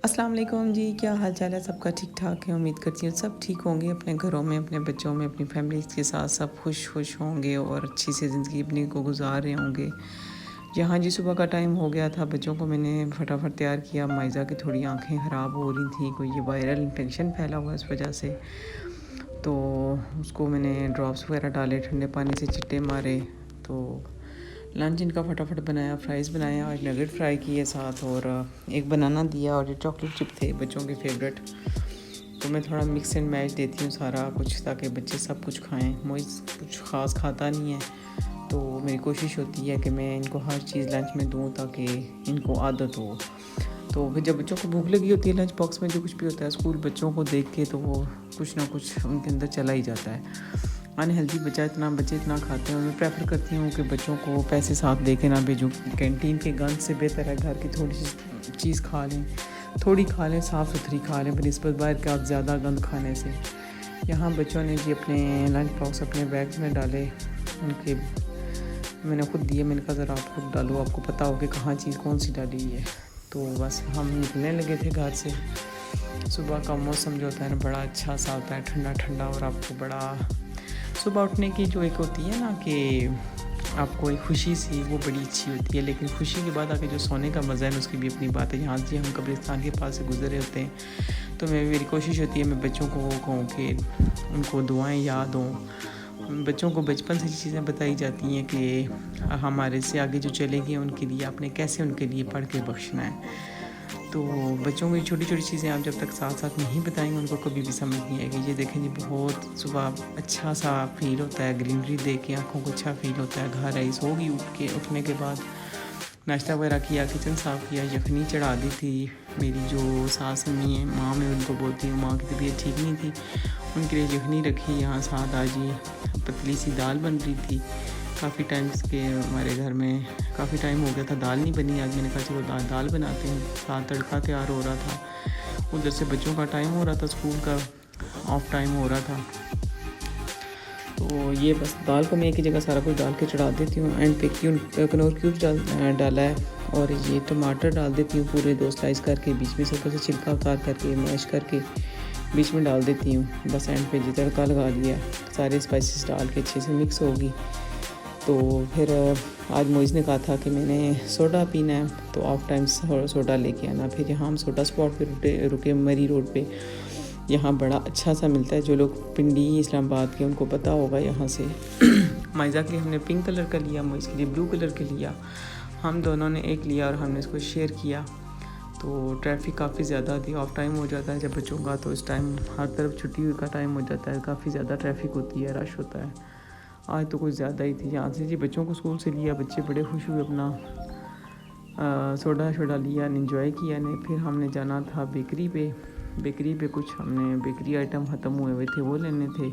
अस्सलाम वालेकुम जी, क्या हाल चाल है? सबका ठीक ठाक है। उम्मीद करती हूँ सब ठीक होंगे, अपने घरों में, अपने बच्चों में, अपनी फैमिली के साथ सब खुश होंगे और अच्छी सी ज़िंदगी अपनी को गुजार रहे होंगे। जहाँ जी सुबह का टाइम हो गया था, बच्चों को मैंने फटाफट तैयार किया। माइज़ा की थोड़ी आँखें ख़राब हो रही थी, कोई ये वायरल इन्फेक्शन फैला हुआ है इस वजह से। तो उसको मैंने ड्रॉप्स वगैरह डाले, ठंडे पानी से छिट्टे मारे। तो लंच इनका फटाफट बनाया, फ्राइज़ बनाया, आज नगेट फ्राई किए साथ, और एक बनाना दिया, और ये चॉकलेट चिप थे बच्चों के फेवरेट। तो मैं थोड़ा मिक्स एंड मैच देती हूँ सारा कुछ, ताकि बच्चे सब कुछ खाएं। मोइज़ कुछ ख़ास खाता नहीं है, तो मेरी कोशिश होती है कि मैं इनको हर चीज़ लंच में दूँ ताकि इनको आदत हो। तो फिर जब बच्चों को भूख लगी होती है, लंच बॉक्स में जो कुछ भी होता है स्कूल बच्चों को देख के, तो वो कुछ ना कुछ उनके अंदर चला ही जाता है। अनहेल्दी बच्चे इतना खाते हैं, और मैं प्रेफर करती हूँ कि बच्चों को पैसे साथ दे के ना भेजूँ। कैंटीन के गंद से बेहतर है घर की थोड़ी सी चीज़ खा लें, थोड़ी खा लें, साफ़ सुथरी खा लें बनिस्बत बाहर का ज़्यादा गंद खाने से। यहाँ बच्चों ने जी अपने लंच बॉक्स अपने बैग में डाले, उनके मैंने खुद दिए। मैंने कहा ज़रा आप खुद डालो, आपको पता हो कि कहाँ चीज़ कौन सी डाली है। तो बस हम निकलने लगे थे घर से। सुबह का मौसम जो होता है ना, बड़ा अच्छा सा होता है, ठंडा ठंडा, और आपको बड़ा सुबह उठने की जो एक होती है ना कि आपको एक खुशी सी, वो बड़ी अच्छी होती है। लेकिन खुशी के बाद आके जो सोने का मज़ा है ना, उसकी भी अपनी बात है। यहाँ से हम कब्रिस्तान के पास से गुजरे होते हैं, तो मेरी कोशिश होती है मैं बच्चों को कहूँ कि उनको दुआएं याद हों। बच्चों को बचपन से चीज़ें बताई जाती हैं कि हमारे से आगे जो चलेंगे उनके लिए आपने कैसे उनके लिए पढ़ के बख्शना है। तो बच्चों को ये छोटी छोटी चीज़ें आप जब तक साथ साथ नहीं बताएंगे, उनको कभी भी समझ नहीं आएगी। ये देखें जी, बहुत सुबह अच्छा सा फील होता है, ग्रीनरी देख के आँखों को अच्छा फील होता है। घर आई सोगी, उठने के बाद नाश्ता वगैरह किया, किचन साफ़ किया, यखनी चढ़ा दी थी। मेरी जो सास अम्मी है, माँ मैं उनको बोलती हूँ, माँ की तबीयत ठीक नहीं थी, उनके लिए यखनी रखी। यहाँ साथ आज ये पतली सी दाल बन रही थी। काफ़ी टाइम्स के हमारे घर में काफ़ी टाइम हो गया था दाल नहीं बनी। आज मैंने कहा चलो दाल बनाते हैं। साथ तड़का तैयार हो रहा था, उधर से बच्चों का टाइम हो रहा था, स्कूल का ऑफ टाइम हो रहा था। तो ये बस दाल को मैं एक ही जगह सारा कुछ डाल के चढ़ा देती हूँ। एंड पे कनौर क्यूब डाला है, और ये टमाटर डाल देती हूँ पूरे 2 स्लाइस करके, बीच में से ऊपर से छिलका उतार करके मैश करके बीच में डाल देती हूँ। बस एंड पे जी तड़का लगा दिया, सारे स्पाइसेस डाल के अच्छे से मिक्स होगी। तो फिर आज मोइज़ ने कहा था कि मैंने सोडा पीना है, तो ऑफ टाइम सोडा लेके आना। फिर यहाँ हम सोडा स्पॉट पे रुके मरी रोड पे। यहाँ बड़ा अच्छा सा मिलता है, जो लोग पिंडी इस्लामाबाद के उनको पता होगा यहाँ से। माइज़ा के लिए हमने पिंक कलर का लिया, मोइज़ के लिए ब्लू कलर का लिया। हम दोनों ने एक लिया और हमने इसको शेयर किया। तो ट्रैफिक काफ़ी ज़्यादा थी, ऑफ टाइम हो जाता है जब बच्चों का, तो इस टाइम हर तरफ छुट्टी का टाइम हो जाता है, काफ़ी ज़्यादा ट्रैफिक होती है, रश होता है। आज तो कुछ ज़्यादा ही थी। यहाँ से जी बच्चों को स्कूल से लिया, बच्चे बड़े खुश हुए, अपना सोडा शोडा लिया, इन्जॉय किया ने। फिर हमने जाना था बेकरी पे कुछ हमने बेकरी आइटम ख़त्म हुए हुए थे, वो लेने थे।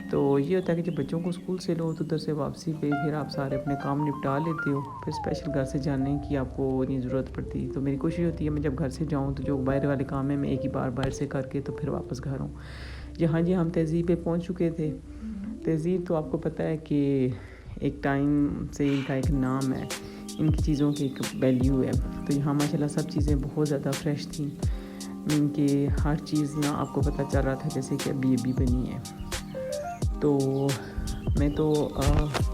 तो ये होता है कि जब बच्चों को स्कूल से लो तो उधर से वापसी पे फिर आप सारे अपने काम निपटा लेते हो, फिर स्पेशल घर से जाने की आपको इतनी ज़रूरत पड़ती। तो मेरी कोशिश होती है मैं जब घर से जाऊँ तो जो बाहर वाले काम है मैं एक ही बार बाहर से करके तो फिर वापस घर आऊँ। जहाँ जी हम तहज़ीब पे पहुँच चुके थे। तहज़ीब तो आपको पता है कि एक टाइम से इनका एक नाम है, इनकी चीज़ों की एक वैल्यू है। तो यहाँ माशाल्लाह सब चीज़ें बहुत ज़्यादा फ्रेश थी। इनके हर चीज़ ना आपको पता चल रहा था जैसे कि अभी बनी है। तो मैं तो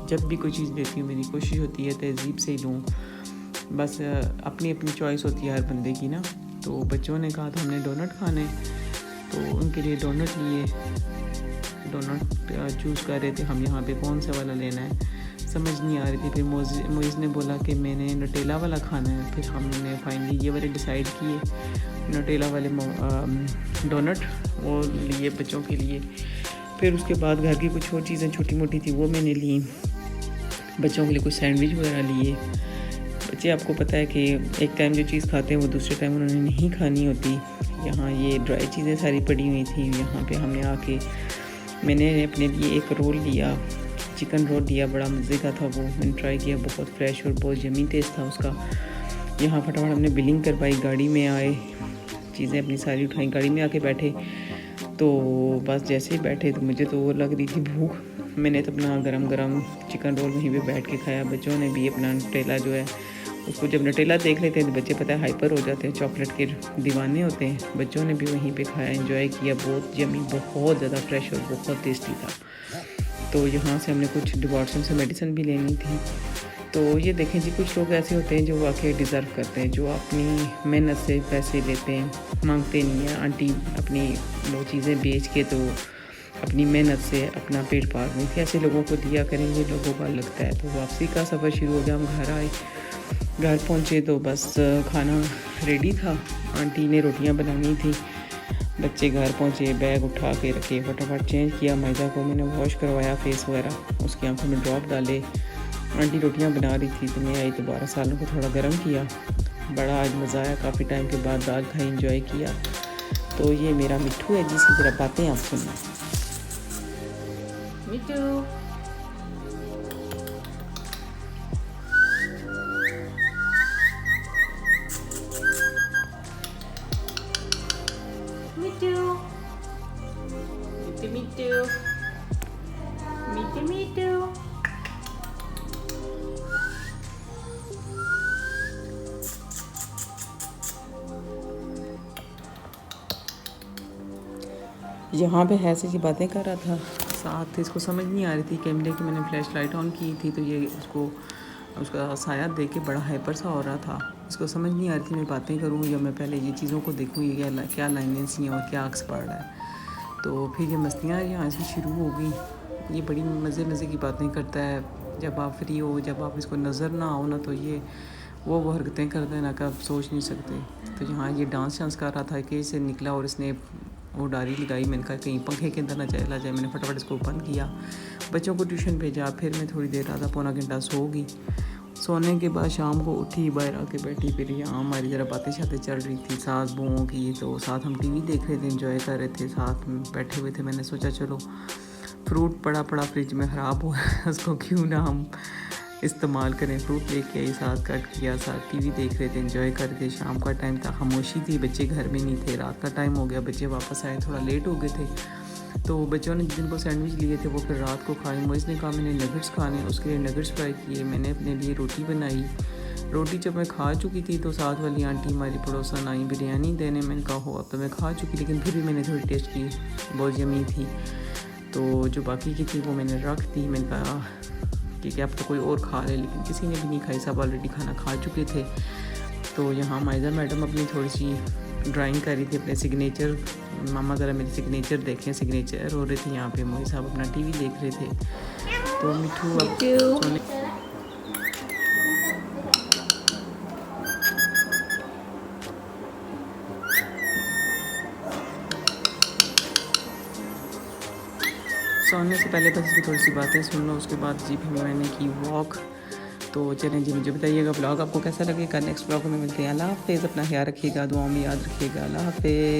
जब भी कोई चीज़ लेती हूँ मेरी कोशिश होती है तहज़ीब से ही लूँ। बस अपनी अपनी चॉइस होती है हर बंदे की ना। तो बच्चों ने कहा था हमने डोनट खाने, तो उनके लिए डोनट लिए। डोनट चूज़ कर रहे थे हम यहाँ पे कौन सा वाला लेना है, समझ नहीं आ रही थी। फिर मोइज़ ने बोला कि मैंने नटेला वाला खाना है। फिर हमने फाइनली ये वाले डिसाइड किए, नटेला वाले डोनट वो लिए बच्चों के लिए। फिर उसके बाद घर की कुछ और चीज़ें छोटी मोटी थी वो मैंने ली। बच्चों के लिए कुछ सैंडविच वगैरह लिए। बच्चे आपको पता है कि एक टाइम जो चीज़ खाते हैं वो दूसरे टाइम उन्होंने नहीं खानी होती। यहाँ ये ड्राई चीज़ें सारी पड़ी हुई थी। यहाँ पे हमने आके मैंने अपने लिए एक रोल लिया, चिकन रोल लिया, बड़ा मज़े का था वो। मैंने ट्राई किया, बहुत फ्रेश और बहुत यमी टेस्ट था उसका। यहाँ फटाफट हमने बिलिंग करवाई, गाड़ी में आए, चीज़ें अपनी सारी उठाई, गाड़ी में आके बैठे। तो बस जैसे ही बैठे तो मुझे तो वो लग रही थी भूख। मैंने तो अपना गरम गरम चिकन रोल वहीं पे बैठ के खाया। बच्चों ने भी अपना टेला जो है उसको जब नटेला देख लेते हैं तो बच्चे पता है हाइपर हो जाते हैं, चॉकलेट के दीवाने होते हैं। बच्चों ने भी वहीं पे खाया, एंजॉय किया। बहुत यमी, बहुत ज़्यादा फ्रेश और बहुत टेस्टी था। तो यहाँ से हमने कुछ डिवॉर्सन से मेडिसिन भी लेनी थी। तो ये देखें जी, कुछ लोग ऐसे होते हैं जो वाकई डिज़र्व करते हैं, जो अपनी मेहनत से पैसे लेते हैं, मांगते नहीं हैं। आंटी अपनी वो चीज़ें बेच के तो अपनी मेहनत से अपना पेट पाल रही थी। ऐसे लोगों को दिया करें, ये लोगों का लगता है। तो वापसी का सफ़र शुरू हो गया। हम घर आए, घर पहुँचे तो बस खाना रेडी था। आंटी ने रोटियां बनानी थी। बच्चे घर पहुँचे, बैग उठा के रखे, फटाफट चेंज किया। मायदा को मैंने वॉश करवाया, फेस वगैरह, उसकी आंखों में ड्रॉप डाले। आंटी रोटियां बना रही थी तो मैं आई तो 12 सालों को थोड़ा गर्म किया। बड़ा आज मज़ा आया, काफ़ी टाइम के बाद दाल खाई, एंजॉय किया। तो ये मेरा मिट्ठू है जिसकी ज़रा बातें आप सुनना। मिट्टू, मिट्टू, मिट्टू, मिट्टू, मिट्टू, मिट्टू। यहाँ पे ऐसी सी बातें कर रहा था, साथ इसको समझ नहीं आ रही थी कैमरे की। मैंने फ्लैश लाइट ऑन की थी तो ये उसका साया देख के बड़ा हाइपर सा हो रहा था। इसको समझ नहीं आ रही थी मैं बातें करूँ या मैं पहले ये चीज़ों को देखूँ, ये क्या लाइनें सी हैं और क्या अक्स पड़ रहा है। तो फिर ये मस्तियाँ यहाँ से शुरू हो गई। ये बड़ी मज़े की बातें करता है। जब आप फ्री हो, जब आप इसको नज़र ना आओ ना, तो ये वो हरकतें करते हैं ना कि आप सोच नहीं सकते। तो यहाँ ये डांस कर रहा था कि इससे निकला और इसने वो डारी लगाई। मैंने कहा कहीं पंखे के अंदर ना चला जाए। मैंने फटाफट इसको बंद किया, बच्चों को ट्यूशन भेजा। फिर मैं थोड़ी देर आधा पौना घंटा सो गई। सोने के बाद शाम को उठी, बाहर आके बैठी, फिर यहाँ हमारी ज़रा बातें शातें चल रही थी सास बहुओं की। तो साथ हम टीवी देख रहे थे, एंजॉय कर रहे थे, साथ में बैठे हुए थे। मैंने सोचा चलो फ्रूट पड़ा फ्रिज में ख़राब हुआ है, उसको क्यों ना हम इस्तेमाल करें। फ्रूट लेके आई, साथ कट किया, साथ टीवी देख रहे थे, एंजॉय कर रहे थे। शाम का टाइम था, खामोशी थी, बच्चे घर में नहीं थे। रात का टाइम हो गया, बच्चे वापस आए, थोड़ा लेट हो गए थे। तो बच्चों ने जिनको सैंडविच लिए थे वो फिर रात को खाए। मोइस ने कहा मैंने नगेट्स खाने, उसके लिए नगेट्स फ्राई किए। मैंने अपने लिए रोटी बनाई। रोटी जब मैं खा चुकी थी तो साथ वाली आंटी हमारी पड़ोसन आई बिरयानी देने। मैंने कहा हो अब तो मैं खा चुकी, लेकिन फिर भी मैंने थोड़ी टेस्ट की, बहुत यमी थी। तो जो बाकी की थी वो मैंने रख दी। मैंने कहा कि अब तो कोई और खा ले, लेकिन किसी ने भी नहीं खाई, सब ऑलरेडी खाना खा चुके थे। तो यहाँ माइजा मैडम अपनी थोड़ी सी ड्राइंग कर रही थी, अपने सिग्नेचर। मामा ज़रा मेरी सिग्नेचर देखें, सिग्नेचर हो रहे थे यहाँ पे। मोई साहब अपना टीवी देख रहे थे। तो मिठू अब सोने से पहले बस इसकी थोड़ी सी बातें सुन लो, उसके बाद जी फिर मैंने की वॉक। तो चलें जी, मुझे बताइएगा ब्लॉग आपको कैसा लगेगा। नेक्स्ट ब्लॉग में मिलते हैं। अल्लाह हाफ़िज़, अपना ख्याल रखिएगा, दुआओं में याद रखिएगा। अल्लाह हाफ़िज़।